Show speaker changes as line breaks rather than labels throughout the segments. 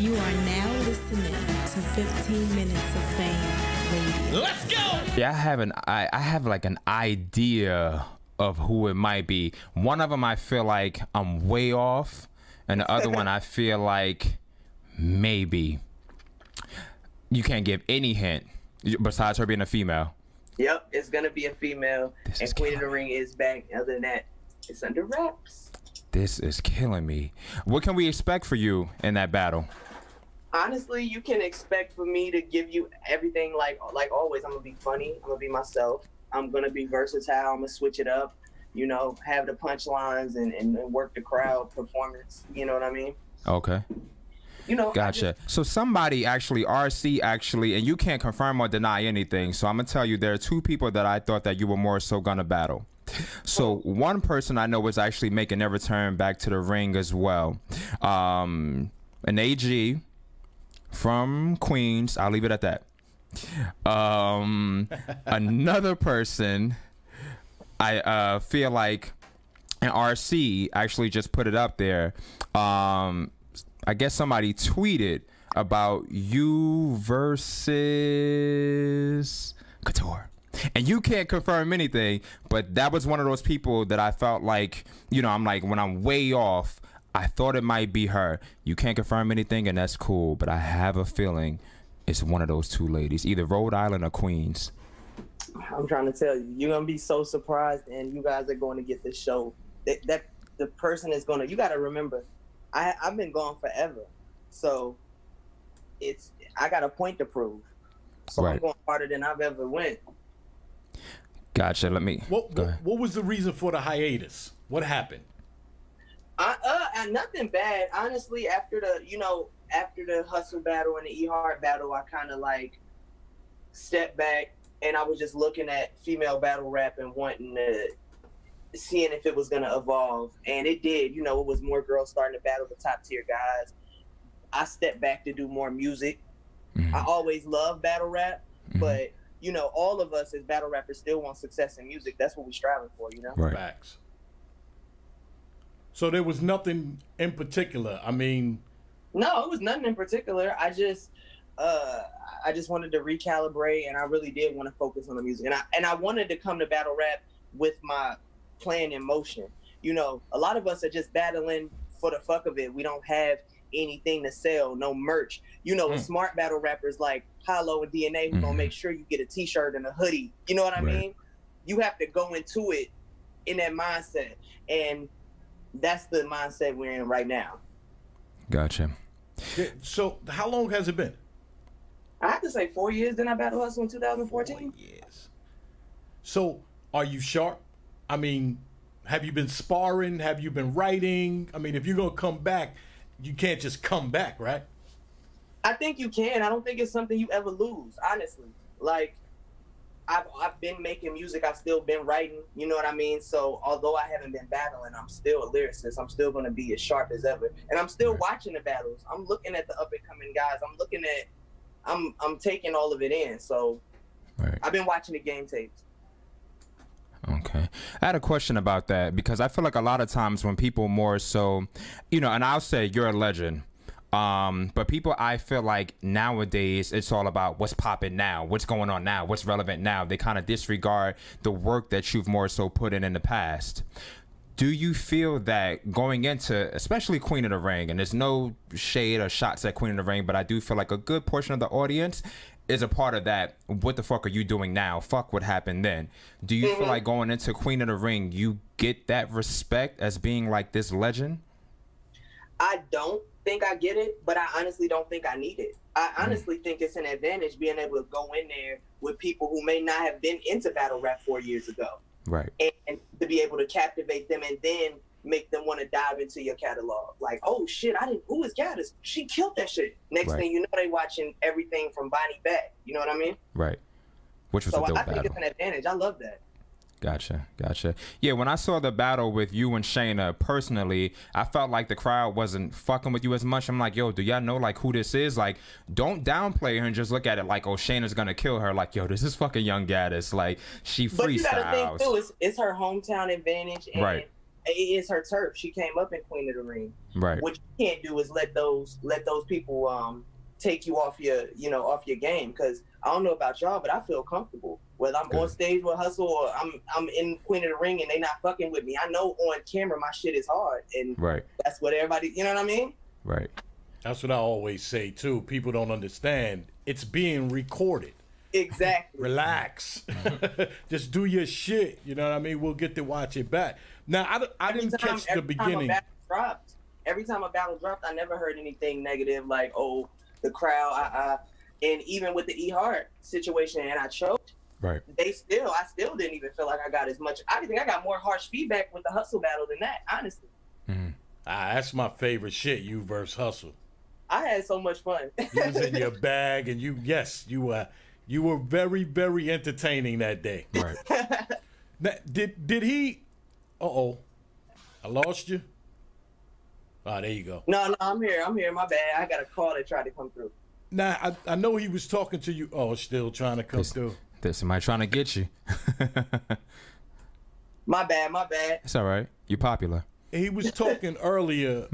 You are now listening to 15 Minutes of Fame Radio.
Let's go!
Yeah, I have like an idea of who it might be. One of them I feel like I'm way off, and the other one I feel like maybe. You can't give any hint besides her being a female.
Yep, it's gonna be a female, and Queen of the Ring is back. Other than that, it's under wraps.
This is killing me. What can we expect for you in that battle?
Honestly, you can expect for me to give you everything like always. I'm gonna be funny. I'm gonna be myself. I'm gonna be versatile. I'm gonna switch it up. You know, have the punchlines and work the crowd performance. You know what I mean?
Okay.
You know,
gotcha. So somebody actually, RC actually, and you can't confirm or deny anything. So I'm gonna tell you, there are two people that I thought that you were more so gonna battle. So one person I know was actually making their return back to the ring as well. An AG from Queens. I'll leave it at that. Another person I feel like, and RC actually just put it up there. I guess somebody tweeted about you versus Qotr. And you can't confirm anything, but that was one of those people that I felt like, you know, I'm like, when I'm way off, I thought it might be her. You can't confirm anything, and that's cool, but I have a feeling it's one of those two ladies, either Rhode Island or Queens.
I'm trying to tell you, you're going to be so surprised, and you guys are going to get this show. That the person is going to, you got to remember, I've been gone forever, so I got a point to prove. So right. I'm going harder than I've ever went.
Gotcha. Let me.
What was the reason for the hiatus? What happened?
Nothing bad, honestly. After the Hustle battle and the E Hart battle, I kind of like stepped back, and I was just looking at female battle rap and seeing if it was gonna evolve, and it did. You know, it was more girls starting to battle the top tier guys. I stepped back to do more music. Mm-hmm. I always loved battle rap, mm-hmm. but you know, all of us as battle rappers still want success in music. That's what we're striving for, you know?
Right.
Facts. So there was nothing in particular. I mean,
no, it was nothing in particular. I just wanted to recalibrate, and I really did want to focus on the music. And I wanted to come to battle rap with my plan in motion. You know, a lot of us are just battling for the fuck of it. We don't have anything to sell, no merch. You know, smart battle rappers like Hollow and DNA who gonna make sure you get a t-shirt and a hoodie. You know what I mean? You have to go into it in that mindset, and that's the mindset we're in right now.
Gotcha.
So how long has it been?
I have to say 4 years. Then I battle hustle in 2014.
4 years. So are you sharp? I mean, have you been sparring? Have you been writing? I mean, if you're gonna come back, you can't just come back, right?
I think you can. I don't think it's something you ever lose, honestly. Like, I've been making music. I've still been writing. You know what I mean? So although I haven't been battling, I'm still a lyricist. I'm still going to be as sharp as ever. And I'm still watching the battles. I'm looking at the up-and-coming guys. I'm taking all of it in. So I've been watching the game tapes.
Okay. I had a question about that, because I feel like a lot of times when people more so, you know, and I'll say you're a legend, but people, I feel like nowadays it's all about what's popping now, what's going on now, what's relevant now. They kind of disregard the work that you've more so put in the past. Do you feel that going into, especially Queen of the Ring, and there's no shade or shots at Queen of the Ring, but I do feel like a good portion of the audience is a part of that. What the fuck are you doing now? Fuck what happened then. Do you feel like going into Queen of the Ring, you get that respect as being like this legend?
I don't think I get it, but I honestly don't think I need it. I honestly think it's an advantage being able to go in there with people who may not have been into battle rap 4 years ago.
Right.
And to be able to captivate them and then make them want to dive into your catalog. Like, oh shit, who is Gattas? She killed that shit. Next thing you know, they watching everything from Bonnie back. You know what I mean?
Right. Which was a dope battle.
I think it's an advantage. I love that.
Gotcha. Gotcha. Yeah, when I saw the battle with you and Shayna, personally, I felt like the crowd wasn't fucking with you as much. I'm like, yo, do y'all know like who this is? Like, don't downplay her and just look at it like, oh, Shayna's gonna kill her. Like, yo, this is fucking young Gattas. Like, she freestyles.
But you gotta think too, it's her hometown advantage. And it's her turf. She came up in Queen of the Ring.
Right.
What you can't do is let those people take you off your game. Because I don't know about y'all, but I feel comfortable whether I'm on stage with Hustle or I'm in Queen of the Ring and they not fucking with me. I know on camera my shit is hard, and that's what everybody. You know what I mean?
Right.
That's what I always say too. People don't understand. It's being recorded.
Exactly.
Relax. Just do your shit. You know what I mean? We'll get to watch it back. Now, I didn't catch the beginning.
Every time a battle dropped, I never heard anything negative like, oh, the crowd, and even with the E Hart situation, and I choked.
Right.
I still didn't even feel like I got as much. I think I got more harsh feedback with the Hustle battle than that, honestly.
Mm-hmm.
That's my favorite shit. You versus Hustle.
I had so much fun.
You was in your bag, and you were very, very entertaining that day.
Right.
Now, did he? I lost you. Oh, there you go.
No, I'm here. My bad. I got a call that tried to come through.
Now, I know he was talking to you. Oh, still trying to come through.
There's somebody trying to get you.
My bad.
It's all right. You're popular.
He was talking earlier.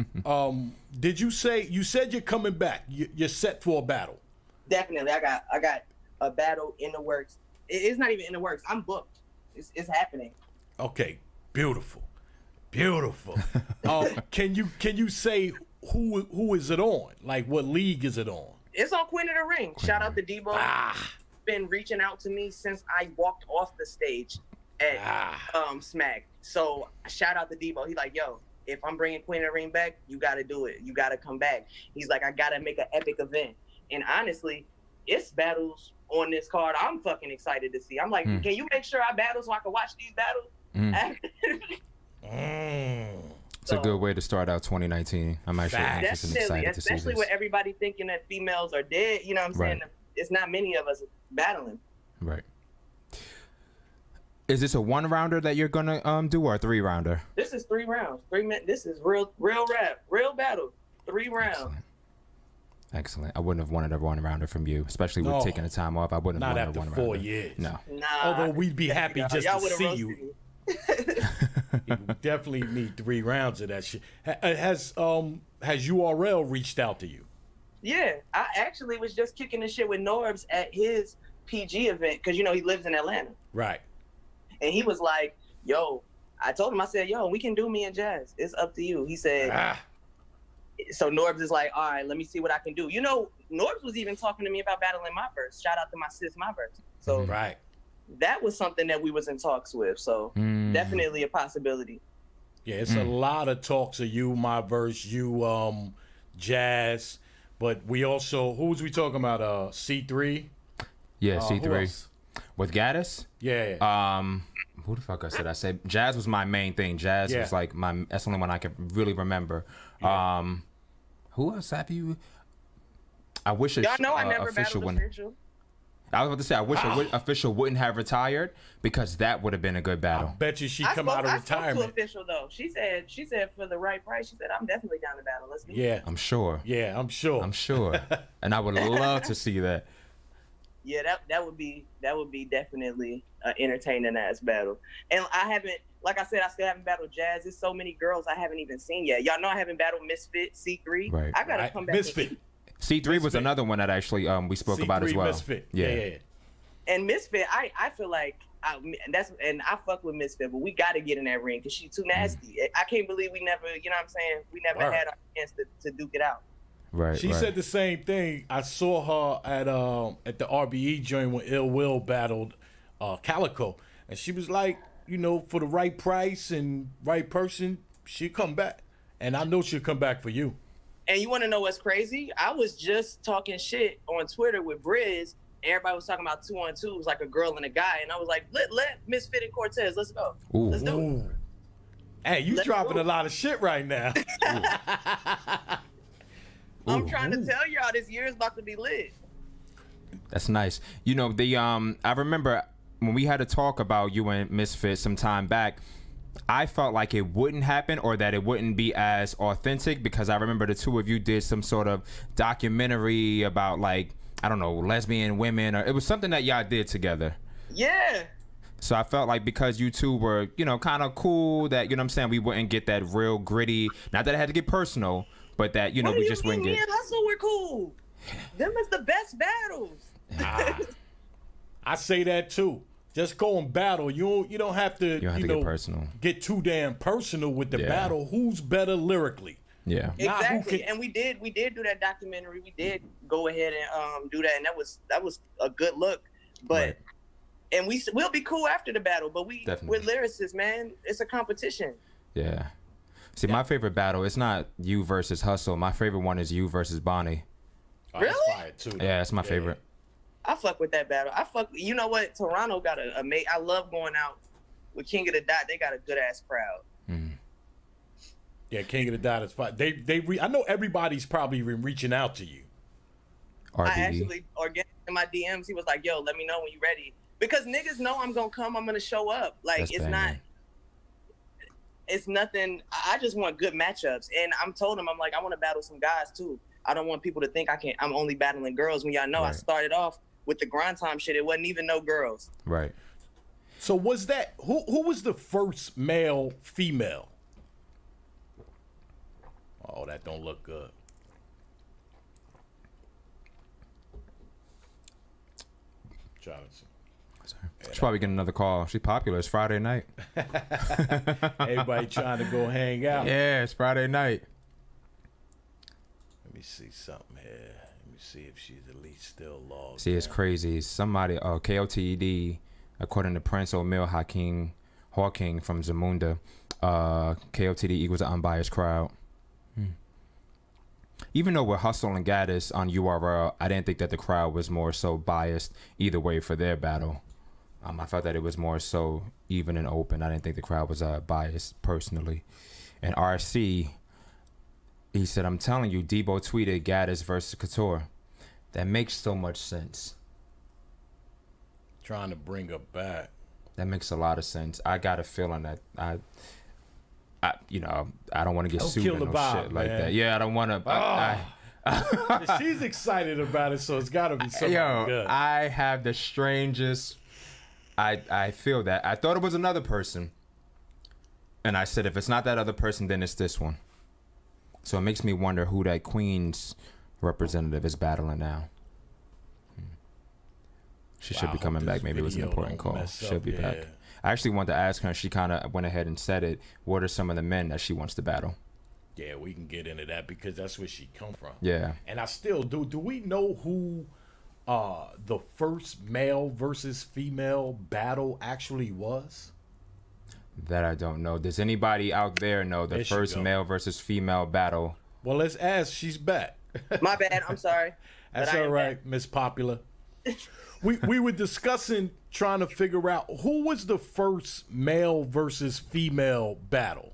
Did you said you're coming back? You're set for a battle.
Definitely. I got a battle in the works. It's not even in the works. I'm booked. It's happening.
Okay. Beautiful. Can you say who is it on? Like, what league is it on?
It's on Queen of the Ring. Shout out to Debo. Been reaching out to me since I walked off the stage at Smack. So shout out to Debo. He's like, yo, if I'm bringing Queen of the Ring back, you got to do it. You got to come back. He's like, I got to make an epic event. And honestly, it's battles on this card I'm fucking excited to see. I'm like, can you make sure I battle so I can watch these battles?
It's a good way to start out 2019. I'm actually anxious and excited to see this.
Especially with everybody thinking that females are dead. You know what I'm saying? It's not many of us battling.
Right. Is this a 1-rounder that you're gonna do, or a 3-rounder?
This is 3 rounds. This is real rap, real battle. 3 rounds.
Excellent. I wouldn't have wanted a 1-rounder from you, especially with taking the time off. I wouldn't have wanted a 1-rounder.
Not after 4 years.
No.
Nah.
Although we'd be happy just to see you. You definitely need 3 rounds of that shit. Has URL reached out to you?
Yeah, I actually was just kicking the shit with Norbs at his PG event because he lives in Atlanta.
Right.
And he was like, yo, I told him, I said, yo, we can do me and Jazz. It's up to you. He said, so Norbs is like, all right, let me see what I can do. Norbs was even talking to me about battling my verse. Shout out to my sis, my verse. So that was something that we was in talks with. So definitely a possibility.
Yeah, it's a lot of talks of you, my verse, you, Jazz. But we also, who was we talking about? C3?
Yeah, C3. With Gattas?
Yeah.
Who the fuck I said? I said Jazz was my main thing. Jazz was like that's the only one I can really remember.
Yeah.
Who else have you? I wish
y'all know I never battled Official.
I was about to say I wish Official wouldn't have retired because that would have been a good battle.
I bet you she come out of retirement.
I spoke to Official though. She said for the right price. She said I'm definitely down to battle. Let's do it.
I'm sure.
Yeah, I'm sure.
And I would love to see that.
Yeah, that would be definitely an entertaining ass battle. And I haven't, like I said, I still haven't battled Jazz. There's so many girls I haven't even seen yet. Y'all know I haven't battled Misfit, C3.
Right.
I gotta come back.
Misfit.
C3 was another one that actually we spoke about as well.
Misfit.
Yeah.
And Misfit, I feel like I fuck with Misfit, but we gotta get in that ring because she's too nasty. I can't believe we never, you know what I'm saying? We never had our chance to duke it out.
Right.
She said the same thing. I saw her at the RBE joint when Ill Will battled Calico, and she was like, for the right price and right person, she'll come back, and I know she'll come back for you.
And you want to know what's crazy? I was just talking shit on Twitter with Briz. Everybody was talking about 2-on-2s, like a girl and a guy, and I was like, let Misfit and Cortez, let's go.
Ooh.
Let's do it.
Hey, you dropping a lot of shit right now.
I'm trying to tell y'all this year is about to be lit.
That's nice. I remember when we had a talk about you and Misfit some time back, I felt like it wouldn't happen or that it wouldn't be as authentic because I remember the two of you did some sort of documentary about, like, I don't know, lesbian women, or it was something that y'all did together.
Yeah.
So I felt like because you two were, you know, kind of cool, that, you know what I'm saying, we wouldn't get that real gritty. Not that it had to get personal, but that, you know, we just wouldn't get.
Me and Hustle were cool. Them is the best battles.
I say that too. Just go and battle. You don't have to.
You don't have to get personal.
Get too damn personal with the battle. Who's better lyrically?
Yeah.
Exactly. And we did do that documentary. We did go ahead and do that, and that was a good look. But and we'll be cool after the battle. But we're lyricists, man. It's a competition.
Yeah. See, my favorite battle, it's not you versus Hustle. My favorite one is you versus Bonnie.
Oh,
really?
That's fire too.
Yeah, that's my favorite.
I fuck with that battle. You know what? Toronto got I love going out with King of the Dot. They got a good ass crowd.
Mm.
Yeah, King of the Dot is fine. I know everybody's probably been reaching out to you.
RBE.
I actually, in my DMs, he was like, "Yo, let me know when you're ready," because niggas know I'm gonna come. I'm gonna show up. Like it's nothing. I just want good matchups, and I'm told him, I'm like, I want to battle some guys too. I don't want people to think I'm only battling girls. When y'all know I started off with the grind time shit. It wasn't even no girls.
Right.
So was that who was the first male female? Oh, that don't look good. Jonathan.
She's probably getting another call. She's popular. It's Friday night.
Everybody trying to go hang out.
Yeah, it's Friday night.
Let me see something here. Let me see if she's at least still logged.
See, it's crazy. Somebody, KOTD, according to Prince O'Mill Hawking from Zamunda, KOTD equals an unbiased crowd. Even though we're Hustle and Gattas on URL, I didn't think that the crowd was more so biased either way for their battle. I felt that it was more so even and open. I didn't think the crowd was biased personally. And RC, he said, I'm telling you, Debo tweeted Gattas versus Qotr. That makes so much sense.
Trying to bring her back.
That makes a lot of sense. I got a feeling that I don't want to get sued or no shit like that. Yeah, I don't want to.
She's excited about it, so it's got to be something good.
I have the strangest. I feel that. I thought it was another person, and I said, if it's not that other person, then it's this one. So it makes me wonder who that Queen's representative is battling now. She should be coming back. Maybe it was an important call. She'll be back. I actually wanted to ask her, and she kind of went ahead and said it. What are some of the men that she wants to battle?
Yeah, we can get into that because that's where she come from.
Yeah.
And I still do. Do we know who the first male versus female battle actually was?
That I don't know. Does anybody out there know the first male versus female battle?
Well, let's ask. She's back.
My bad. I'm sorry.
That's all right, Miss Popular. We were discussing trying to figure out who was the first male versus female battle.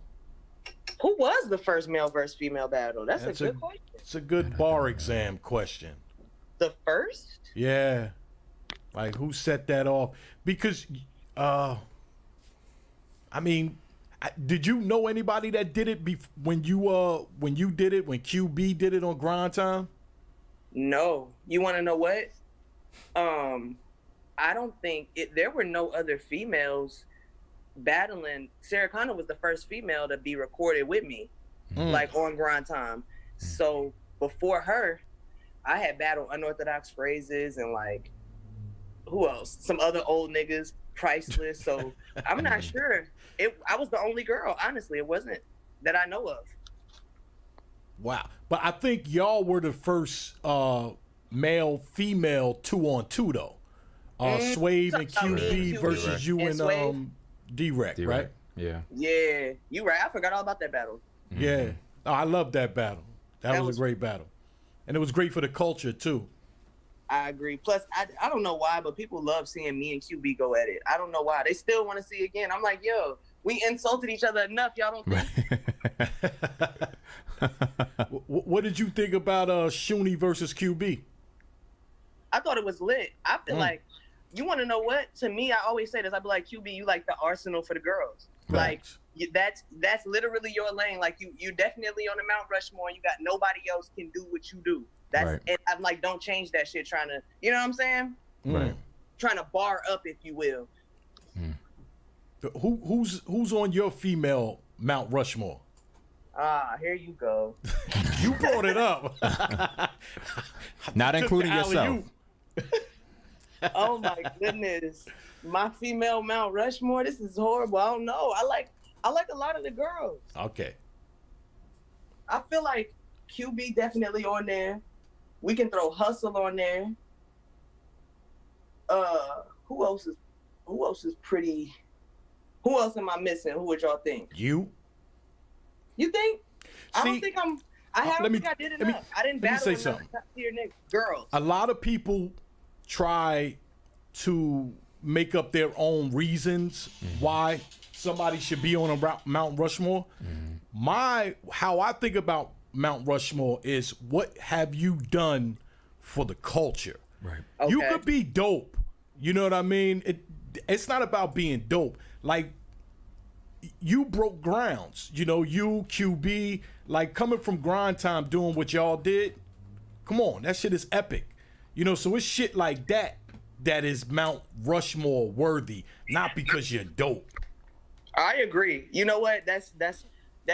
Who was the first male versus female battle? That's a good question.
It's a good bar exam question.
The first?
Yeah. Like, who set that off? Because, I mean, did you know anybody that did it when you did it, when QB did it on Grind Time?
No. You want to know what? I don't think there were no other females battling. Sarah Connor was the first female to be recorded with me, like on Grind Time. So before her, I had battled Unorthodox Phrases and like, who else? Some other old niggas, Priceless. So I'm not sure. I was the only girl, honestly. It wasn't that I know of.
Wow. But I think y'all were the first male female 2-on-2 though. Swave and QB versus you and D-Rec, right?
Yeah.
Yeah, you right. I forgot all about that battle.
Yeah. Oh, I love that battle. That was a great battle. And it was great for the culture too.
I agree. Plus, I don't know why, but people love seeing me and QB go at it. I don't know why. They still want to see it again. I'm like, yo, we insulted each other enough. Y'all don't think?
What did you think about Shuni versus QB?
I thought it was lit. I feel like, you want to know what? To me, I always say this. I be like, QB, you like the Arsenal for the girls.
Right.
Like, that's literally your lane. Like, you definitely on the Mount Rushmore. You got nobody else can do what you do. And I'm like, don't change that shit. Trying to, you know what I'm saying?
Right.
Trying to bar up, if you will.
Who's on your female Mount Rushmore?
Here you go.
You brought it up.
Not including yourself.
Oh my goodness. My female Mount Rushmore, this is horrible. I don't know. I like a lot of the girls.
Okay.
I feel like QB definitely on there. We can throw Hustle on there. Who else is pretty? Who else am I missing? Who would y'all think?
You
think? I don't think I don't think I did enough. I didn't battle enough top tier girls.
A lot of people try to make up their own reasons why somebody should be on a Mount Rushmore. How I think about Mount Rushmore is, what have you done for the culture? Right. Okay. You could be dope. You know what I mean? It's not about being dope. Like, you broke grounds. You know, you, QB, like, coming from grind time doing what y'all did. Come on, that shit is epic. You know, so it's shit like that that is Mount Rushmore worthy, not because you're dope.
I agree. You know what? That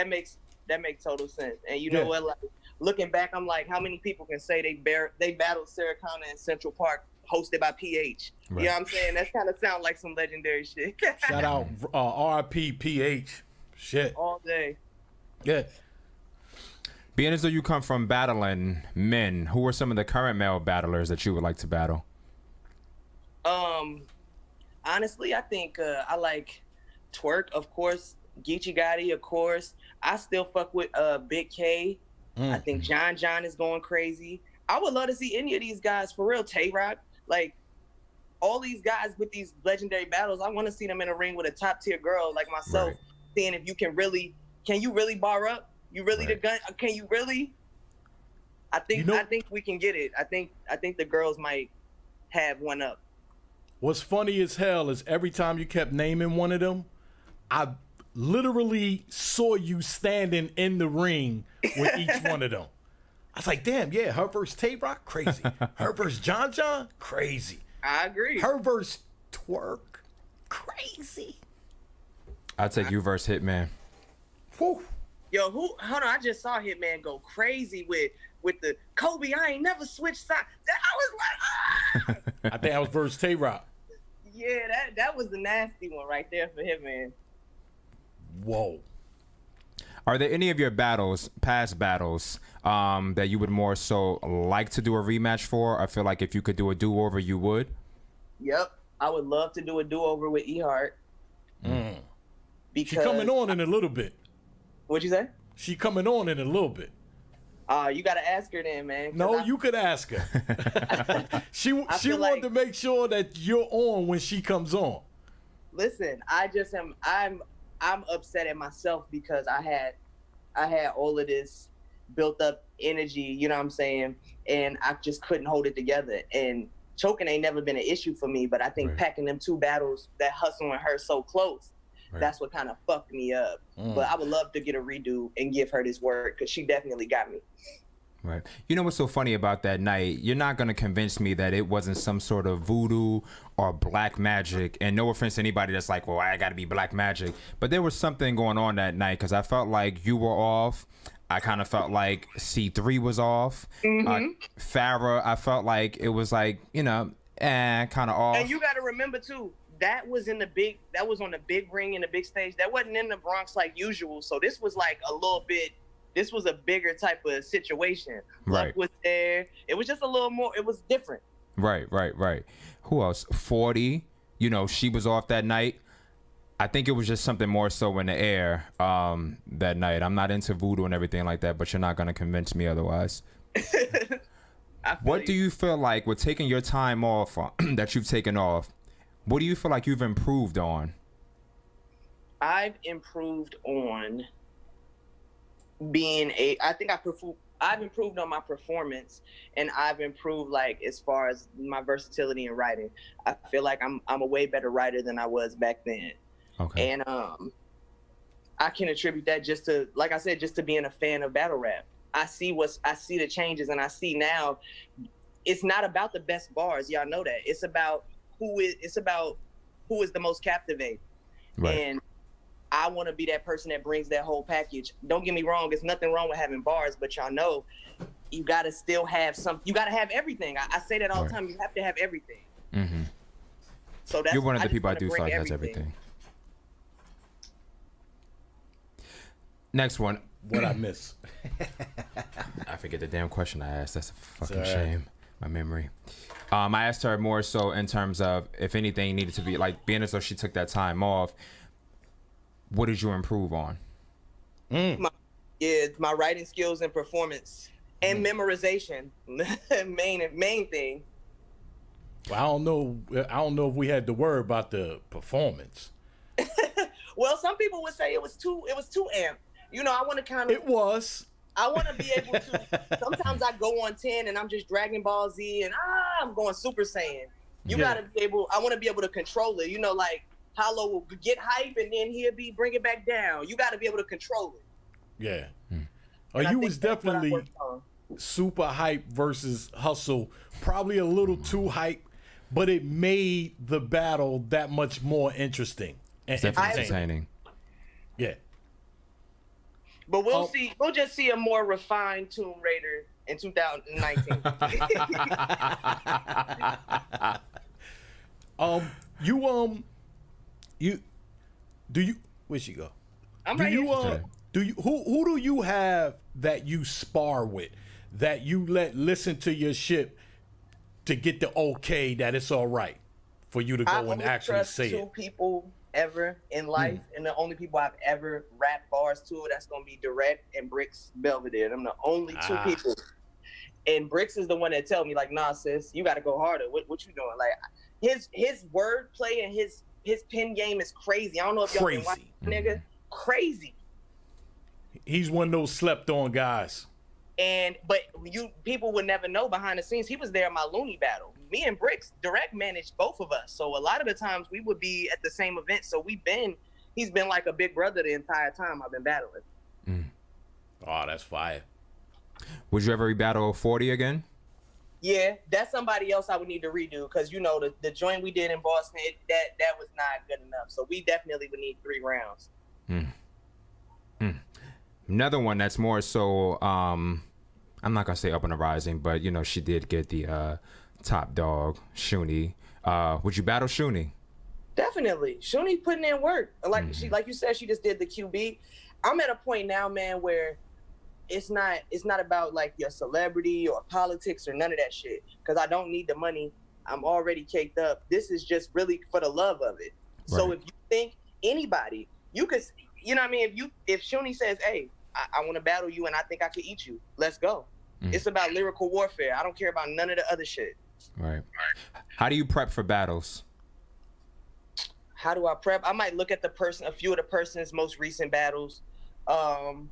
makes total sense. And you know what? Like, looking back, I'm like, how many people can say they battled Sarah Connor in Central Park, hosted by PH? Right. You know what I'm saying? That kind of sound like some legendary shit.
Shout out RIP PH. Shit.
All day.
Yeah.
Being as though you come from battling men, who are some of the current male battlers that you would like to battle?
Honestly, I think I like Twerk, of course. Geechee Gotti, of course. I still fuck with Big K. I think John is going crazy. I would love to see any of these guys, for real. Tay-Rock, like, all these guys with these legendary battles, I want to see them in a ring with a top tier girl like myself, seeing if you can you really bar up? You really the gun? Can you really? I think we can get it. I think the girls might have one up.
What's funny as hell is every time you kept naming one of them, I literally saw you standing in the ring with each one of them. I was like, damn, yeah, her versus Tay-Rock, crazy. Her versus John, crazy.
I agree.
Her versus Twerk, crazy.
I'll take you versus Hitman.
Whew.
Yo, hold on, I just saw Hitman go crazy with the Kobe, I ain't never switched sides. I was like, ah!
I think I was versus Tay-Rock.
Yeah, that was the nasty one right there for Hitman.
Whoa.
Are there any of your past battles, that you would more so like to do a rematch for? I feel like if you could do a do-over, you would.
Yep. I would love to do a do-over with E-Heart.
She coming on in a little bit.
What'd you say?
She coming on in a little bit.
You got to ask her then, man.
No, you could ask her. she wanted to make sure that you're on when she comes on.
Listen, I'm upset at myself because I had all of this built up energy, you know what I'm saying? And I just couldn't hold it together. And choking ain't never been an issue for me, but I think packing them two battles, that Hustle and her so close, that's what kind of fucked me up. But I would love to get a redo and give her this work because she definitely got me.
Right. You know what's so funny about that night? You're not going to convince me that it wasn't some sort of voodoo or black magic. And no offense to anybody that's like, well, I got to be black magic. But there was something going on that night because I felt like you were off. I kind of felt like C3 was off. Farrah, I felt like it was like, you know, kind of off.
And you got to remember, too, that was on the big ring in the big stage. That wasn't in the Bronx like usual. So this was like a little bit, this was a bigger type of situation. Luck was there. It was just a little more, it was different.
Right. Who else? 40, you know, she was off that night. I think it was just something more so in the air that night. I'm not into voodoo and everything like that, but you're not going to convince me otherwise. What do you feel like with taking your time off that you've taken off? What do you feel like you've improved on?
I've improved on I've improved on my performance, and I've improved like as far as my versatility in writing. I feel like I'm a way better writer than I was back then. Okay. And I can attribute that just to, like I said, just to being a fan of battle rap. I see the changes, and I see now it's not about the best bars. Y'all know that. It's about who is the most captivating.
Right.
And I want to be that person that brings that whole package. Don't get me wrong, there's nothing wrong with having bars, but y'all know you got to still have you got to have everything. I say that all the time. You have to have everything.
Mm-hmm.
So that's,
you're one of the people I
just
do
wanna
feel like
bring
has everything. Next one.
What I miss?
I forget the damn question I asked. That's a fucking
Sorry.
shame. My memory. I asked her more so in terms of if anything needed to be, like, being as though she took that time off, what did you improve on?
My writing skills and performance and memorization. main thing.
Well, I don't know if we had to worry about the performance.
Well, some people would say it was too amped. You know, I want to kind of.
It was.
I want to be able to. Sometimes I go on 10 and I'm just Dragon Ball Z and I'm going Super Saiyan. You gotta be able. I want to be able to control it. You know, like Hollow will get hype and then he'll bring it back down. You got to be able to control it.
Yeah.
And
You was definitely super hype versus Hustle. Probably a little too hype, but it made the battle that much more interesting and
Definitely entertaining.
Yeah.
But we'll see. We'll just see a more refined Tomb Raider in 2019.
Where'd she go?
I'm right here.
Who do you have that you spar with, that you listen to your shit to get the okay that it's all right for you to go and actually say it?
I only trust 2 people ever in life, and the only people I've ever rapped bars to, that's gonna be Direct and Bricks Belvedere. I'm the only 2 people. And Bricks is the one that tell me, like, nah, sis, you gotta go harder. What you doing? Like, his wordplay and his pen game is crazy. I don't know if y'all been watching, nigga. Crazy.
He's one of those slept on guys.
But people would never know behind the scenes. He was there in my Looney battle. Me and Bricks Direct managed both of us. So a lot of the times we would be at the same event. So he's been like a big brother the entire time I've been battling.
Oh, that's fire.
Would you ever rebattle 40 again?
Yeah, that's somebody else I would need to redo because, you know, the joint we did in Boston, that was not good enough. So we definitely would need 3 rounds.
Another one that's more so, I'm not going to say up on the rising, but, you know, she did get the top dog, Shuni. Would you battle Shuni?
Definitely. Shuni's putting in work. Like you said, she just did the QB. I'm at a point now, man, where it's not about like your celebrity or politics or none of that shit. Because I don't need the money. I'm already caked up. This is just really for the love of it. Right. So if you think anybody, you could, you know what I mean? If Shuni says, hey, I want to battle you and I think I could eat you, let's go. It's about lyrical warfare. I don't care about none of the other shit.
Right. How do you prep for battles?
How do I prep? I might look at a few of the person's most recent battles. I'll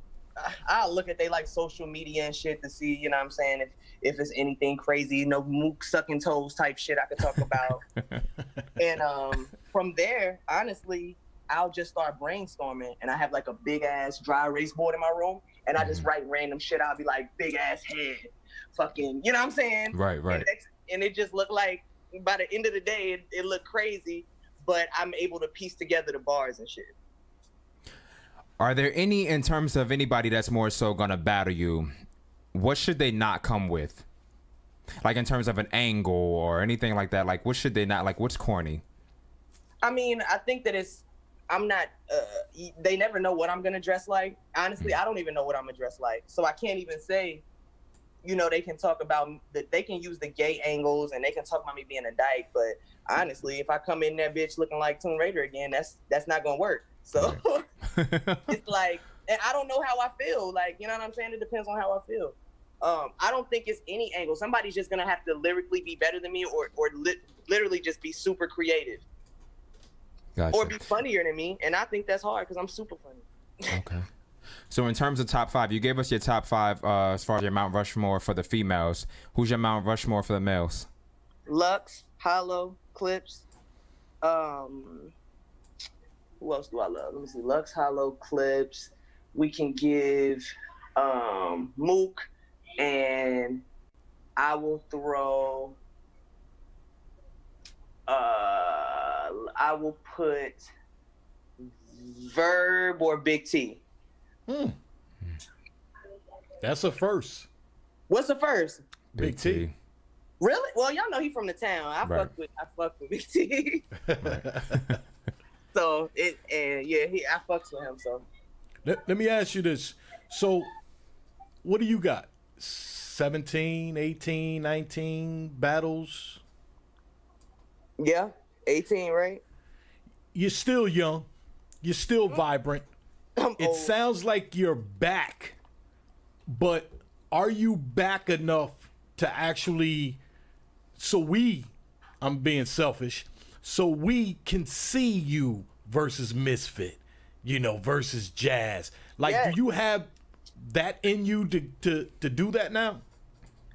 look at they like social media and shit to see, you know what I'm saying, if it's anything crazy, you know, mook sucking toes type shit I could talk about. And from there, honestly, I'll just start brainstorming, and I have like a big ass dry erase board in my room, and I just write random shit. I'll be like, big ass head, fucking, you know what I'm saying?
Right.
And it just looked like, by the end of the day, it looked crazy, but I'm able to piece together the bars and shit.
Are there any, in terms of anybody that's more so gonna battle you, what should they not come with? Like in terms of an angle or anything like that, like what should they not, like what's corny?
I mean, I think that I'm not, they never know what I'm gonna dress like. Honestly, I don't even know what I'm gonna dress like. So I can't even say, you know, they can talk about, they can use the gay angles and they can talk about me being a dyke, but honestly, if I come in that bitch looking like Tomb Raider again, that's not gonna work. So it's like, and I don't know how I feel. Like, you know what I'm saying? It depends on how I feel. I don't think it's any angle. Somebody's just gonna have to lyrically be better than me, or literally just be super creative.
Gotcha.
Or be funnier than me, and I think that's hard because I'm super funny.
Okay. So in terms of top 5, you gave us your top 5 as far as your Mount Rushmore for the females. Who's your Mount Rushmore for the males?
Lux, Hollow, Clips. Who else do I love? Let me see. Lux, Hollow, Clips. We can give Mook, and I will throw. I will put Verb or Big T?
That's a first.
What's the first?
Big T.
Really? Well, y'all know he from the town. I fuck with Big T. So I fucks with him. So
let me ask you this. So what do you got? 17, 18, 19 battles?
Yeah, 18, right?
You're still young. You're still vibrant.
I'm
It
old.
sounds like you're back, but are you back enough to actually, I'm being selfish, so we can see you versus Misfit, versus Jazz. Like,
Yes.
do you have that in you to do that now?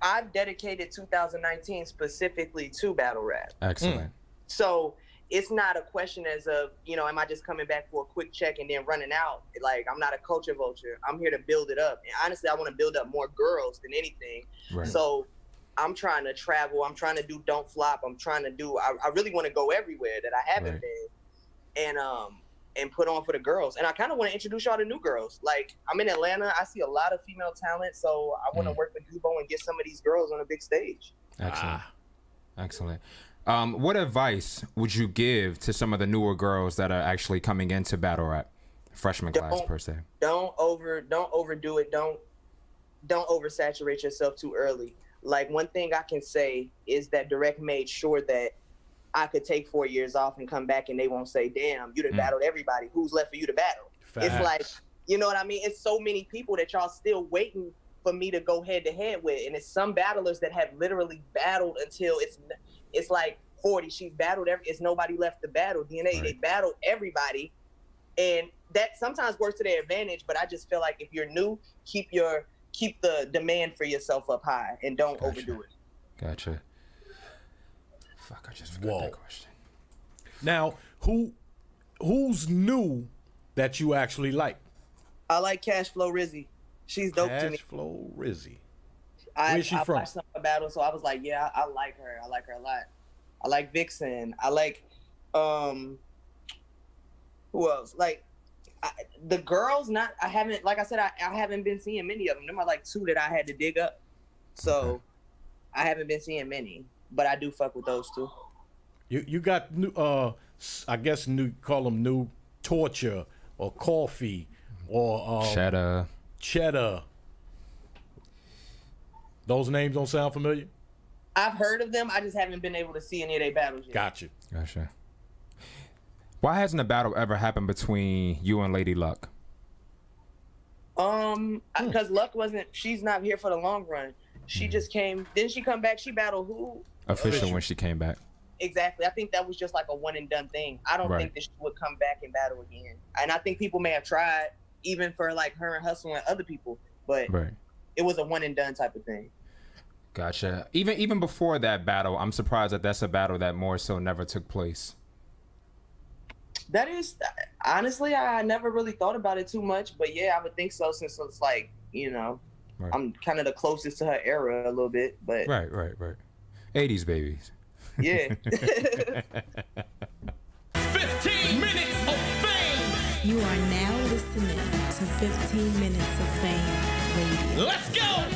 I've dedicated 2019 specifically to battle rap.
Excellent.
So it's not a question as of, am I just coming back for a quick check and then running out? Like, I'm not a culture vulture. I'm here to build it up. And honestly, I want to build up more girls than anything.
Right.
So I'm trying to travel. I'm trying to do Don't Flop. I'm trying to do, I really want to go everywhere that I haven't been and put on for the girls. And I kind of want to introduce y'all to new girls. Like, I'm in Atlanta. I see a lot of female talent. So I want to work with Debo and get some of these girls on a big stage.
Excellent. Excellent. What advice would you give to some of the newer girls that are actually coming into battle rap, freshman class per se?
Don't overdo it. Don't oversaturate yourself too early. Like, one thing I can say is that Direct made sure that I could take 4 years off and come back and they won't say, damn, you done battled everybody. Who's left for you to battle?
Facts.
It's like, you know what I mean? It's so many people that y'all still waiting for me to go head to head with. And it's some battlers that have literally battled until it's like 40. She's battled it's nobody left to battle. DNA, They battled everybody. And that sometimes works to their advantage, but I just feel like if you're new, keep the demand for yourself up high and don't overdo it.
Gotcha. Fuck, I just forgot that question.
Now, who's new that you actually like?
I like Cash Flow Rizzy. She's dope to me.
Cash Flow Rizzy.
Where's
she from?
I watched some of her battle, so I was like, yeah, I like her. I like her a lot. I like Vixen. I like who else? Like the girls. I haven't been seeing many of them. Them are like two that I had to dig up. So I haven't been seeing many, but I do fuck with those two.
You got new, I guess call them new Torture or Coffee or Cheddar. Those names don't sound familiar?
I've heard of them. I just haven't been able to see any of their battles yet.
Gotcha.
Why hasn't a battle ever happened between you and Lady Luck?
Because Luck she's not here for the long run. She just came. Didn't she come back? She battled who?
Official when she came back.
Exactly. I think that was just like a one and done thing. I don't think that she would come back and battle again. And I think people may have tried, even for like her and Hustle and other people, but it was a one and done type of thing.
Gotcha. Even before that battle, I'm surprised that that's a battle that more so never took place.
That is, honestly, I never really thought about it too much, but yeah, I would think so, since it's like, I'm kind of the closest to her era a little bit, but
right. 80s babies.
Yeah.
15 minutes of fame.
You are now listening to 15 Minutes of Fame Radio.
Let's go.